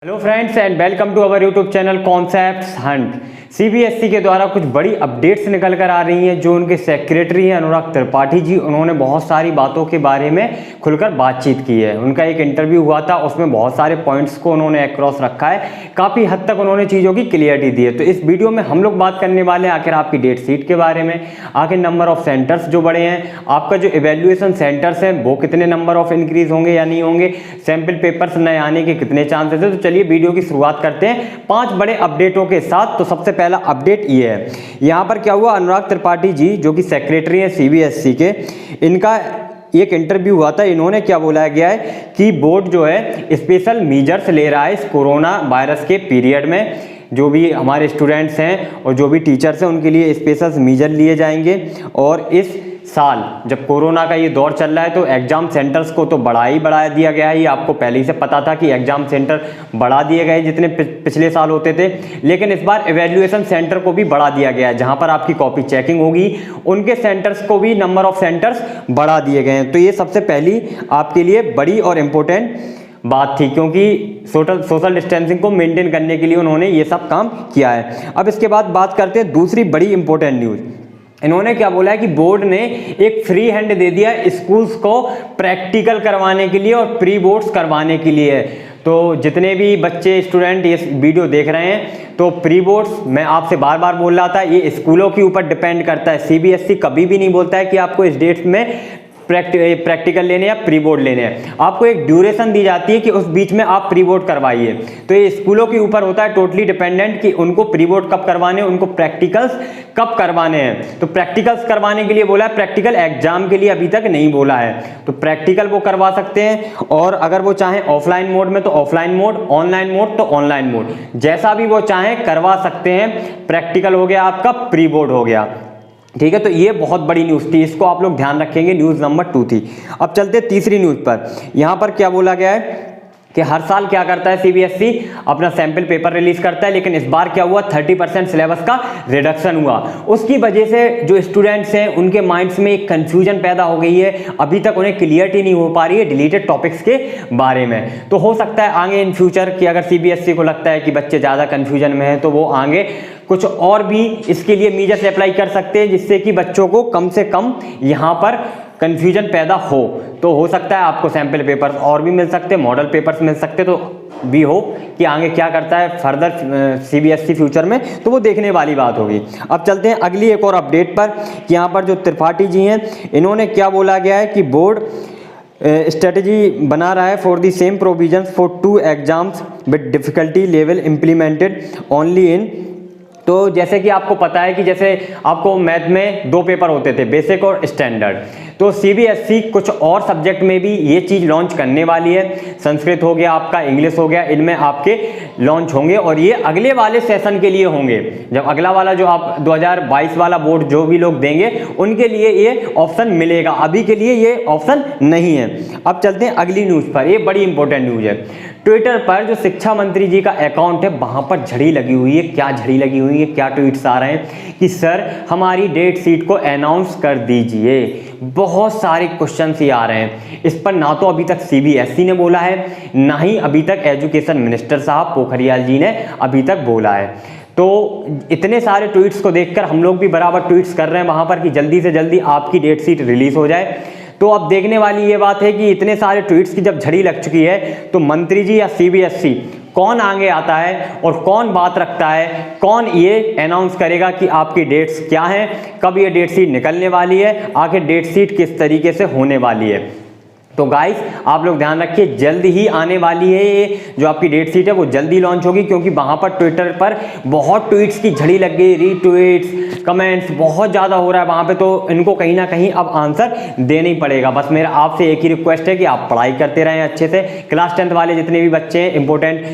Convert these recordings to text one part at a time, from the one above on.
Hello friends and welcome to our YouTube channel Concepts Hunt. CBSE के द्वारा कुछ बड़ी अपडेट्स निकल कर आ रही हैं। जो उनके सेक्रेटरी हैं अनुराग त्रिपाठी जी, उन्होंने बहुत सारी बातों के बारे में खुलकर बातचीत की है। उनका एक इंटरव्यू हुआ था, उसमें बहुत सारे पॉइंट्स को उन्होंने अक्रॉस रखा है। काफ़ी हद तक उन्होंने चीज़ों की क्लियरिटी दी है। तो इस वीडियो में हम लोग बात करने वाले हैं आखिर आपकी डेट शीट के बारे में, आखिर नंबर ऑफ सेंटर्स जो बड़े हैं, आपका जो इवेल्युएशन सेंटर्स हैं वो कितने नंबर ऑफ इंक्रीज होंगे या नहीं होंगे, सैंपल पेपर्स नए आने के कितने चांसेस है। तो चलिए वीडियो की शुरुआत करते हैं 5 बड़े अपडेटों के साथ। तो सबसे पहला अपडेट ये है, यहाँ पर क्या हुआ, अनुराग त्रिपाठी जी जो कि सेक्रेटरी हैं सीबीएसई के, इनका एक इंटरव्यू हुआ था। इन्होंने क्या बोला गया है कि बोर्ड जो है स्पेशल मेजर्स ले रहा है इस कोरोना वायरस के पीरियड में। जो भी हमारे स्टूडेंट्स हैं और जो भी टीचर्स हैं उनके लिए स्पेशल मेजर लिए जाएंगे। और इस साल जब कोरोना का ये दौर चल रहा है तो एग्जाम सेंटर्स को तो बढ़ा दिया गया है। ये आपको पहले ही से पता था कि एग्जाम सेंटर बढ़ा दिए गए जितने पिछले साल होते थे, लेकिन इस बार इवैल्यूएशन सेंटर को भी बढ़ा दिया गया है। जहां पर आपकी कॉपी चेकिंग होगी उनके सेंटर्स को भी, नंबर ऑफ सेंटर्स बढ़ा दिए गए हैं। तो ये सबसे पहली आपके लिए बड़ी और इम्पोर्टेंट बात थी, क्योंकि सोशल डिस्टेंसिंग को मेंटेन करने के लिए उन्होंने ये सब काम किया है। अब इसके बाद बात करते हैं दूसरी बड़ी इंपॉर्टेंट न्यूज़। इन्होंने क्या बोला है कि बोर्ड ने एक फ्री हैंड दे दिया स्कूल्स को प्रैक्टिकल करवाने के लिए और प्री बोर्ड्स करवाने के लिए। तो जितने भी बच्चे स्टूडेंट ये वीडियो देख रहे हैं, तो प्री बोर्ड्स मैं आपसे बार बार बोल रहा था, ये स्कूलों के ऊपर डिपेंड करता है। सीबीएसई कभी भी नहीं बोलता है कि आपको इस डेट में प्रैक्टिकल लेने या प्री बोर्ड लेने हैं। आपको एक ड्यूरेशन दी जाती है कि उस बीच में आप प्री बोर्ड करवाइए। तो ये स्कूलों के ऊपर होता है टोटली डिपेंडेंट कि उनको प्री बोर्ड कब करवाने, उनको प्रैक्टिकल्स कब करवाने हैं। तो प्रैक्टिकल्स करवाने के लिए बोला है, प्रैक्टिकल एग्जाम के लिए अभी तक नहीं बोला है। तो प्रैक्टिकल वो करवा सकते हैं, और अगर वो चाहें ऑफलाइन मोड में तो ऑफलाइन मोड, ऑनलाइन मोड तो ऑनलाइन मोड, जैसा भी वो चाहें करवा सकते हैं। प्रैक्टिकल हो गया आपका, प्री बोर्ड हो गया, ठीक है। तो ये बहुत बड़ी न्यूज़ थी, इसको आप लोग ध्यान रखेंगे। न्यूज़ नंबर 2 थी। अब चलते तीसरी न्यूज़ पर। यहाँ पर क्या बोला गया है कि हर साल क्या करता है सीबीएसई, अपना सैंपल पेपर रिलीज करता है, लेकिन इस बार क्या हुआ, 30% सिलेबस का रिडक्शन हुआ। उसकी वजह से जो स्टूडेंट्स हैं उनके माइंड्स में एक कंफ्यूजन पैदा हो गई है। अभी तक उन्हें क्लियरिटी नहीं हो पा रही है डिलीटेड टॉपिक्स के बारे में। तो हो सकता है आगे इन फ्यूचर कि अगर सीबीएसई को लगता है कि बच्चे ज़्यादा कन्फ्यूजन में हैं तो वो आगे कुछ और भी इसके लिए मेजर्स अप्लाई कर सकते हैं, जिससे कि बच्चों को कम से कम यहाँ पर कन्फ्यूजन पैदा हो। तो हो सकता है आपको सैंपल पेपर्स और भी मिल सकते हैं, मॉडल पेपर्स मिल सकते, तो भी हो कि आगे क्या करता है फर्दर सीबीएसई फ्यूचर में, तो वो देखने वाली बात होगी। अब चलते हैं अगली एक और अपडेट पर कि यहाँ पर जो त्रिपाठी जी हैं इन्होंने क्या बोला गया है कि बोर्ड स्ट्रेटजी बना रहा है for the same provisions for 2 exams with difficulty level implemented only in. तो जैसे कि आपको पता है कि जैसे आपको मैथ में 2 पेपर होते थे, बेसिक और स्टैंडर्ड, तो सीबीएसई कुछ और सब्जेक्ट में भी ये चीज़ लॉन्च करने वाली है। संस्कृत हो गया आपका, इंग्लिश हो गया, इनमें आपके लॉन्च होंगे और ये अगले वाले सेशन के लिए होंगे। जब अगला वाला जो आप 2022 वाला बोर्ड जो भी लोग देंगे उनके लिए ये ऑप्शन मिलेगा, अभी के लिए ये ऑप्शन नहीं है। अब चलते हैं अगली न्यूज़ पर। ये बड़ी इंपॉर्टेंट न्यूज़ है। ट्विटर पर जो शिक्षा मंत्री जी का अकाउंट है वहाँ पर झड़ी लगी हुई है। क्या झड़ी लगी हुई है, क्या ट्वीट्स आ रहे हैं कि सर हमारी डेट शीट को अनाउंस कर दीजिए। बहुत सारे क्वेश्चन ही आ रहे हैं इस पर। ना तो अभी तक सीबीएसई ने बोला है, ना ही अभी तक एजुकेशन मिनिस्टर साहब पोखरियाल जी ने अभी तक बोला है। तो इतने सारे ट्वीट्स को देखकर हम लोग भी बराबर ट्वीट्स कर रहे हैं वहाँ पर कि जल्दी से जल्दी आपकी डेट शीट रिलीज हो जाए। तो अब देखने वाली ये बात है कि इतने सारे ट्वीट्स की जब झड़ी लग चुकी है तो मंत्री जी या सीबीएसई कौन आगे आता है और कौन बात रखता है, कौन ये अनाउंस करेगा कि आपकी डेट्स क्या हैं, कब ये डेट शीट निकलने वाली है, आखिर डेट शीट किस तरीके से होने वाली है। तो गाइस आप लोग ध्यान रखिए, जल्द ही आने वाली है ये जो आपकी डेट शीट है, वो जल्दी लॉन्च होगी, क्योंकि वहां पर ट्विटर पर बहुत ट्वीट्स की झड़ी लग गई, रीट्वीट्स, कमेंट्स बहुत ज़्यादा हो रहा है वहां पे। तो इनको कहीं ना कहीं अब आंसर देना ही पड़ेगा। बस मेरा आपसे एक ही रिक्वेस्ट है कि आप पढ़ाई करते रहें अच्छे से। क्लास 10th वाले जितने भी बच्चे हैं, इंपॉर्टेंट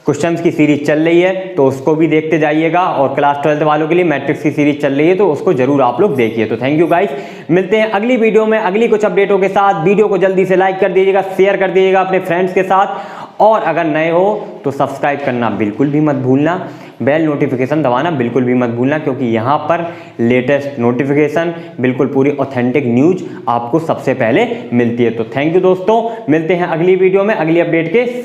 क्वेश्चंस की सीरीज चल रही है तो उसको भी देखते जाइएगा, और क्लास 12th वालों के लिए मैट्रिक्स की सीरीज चल रही है तो उसको जरूर आप लोग देखिए। तो थैंक यू गाइस, मिलते हैं अगली वीडियो में अगली कुछ अपडेटों के साथ। वीडियो को जल्दी से लाइक कर दीजिएगा, शेयर कर दीजिएगा अपने फ्रेंड्स के साथ, और अगर नए हो तो सब्सक्राइब करना बिल्कुल भी मत भूलना, बेल नोटिफिकेशन दबाना बिल्कुल भी मत भूलना, क्योंकि यहाँ पर लेटेस्ट नोटिफिकेशन, बिल्कुल पूरी ऑथेंटिक न्यूज आपको सबसे पहले मिलती है। तो थैंक यू दोस्तों, मिलते हैं अगली वीडियो में अगली अपडेट के।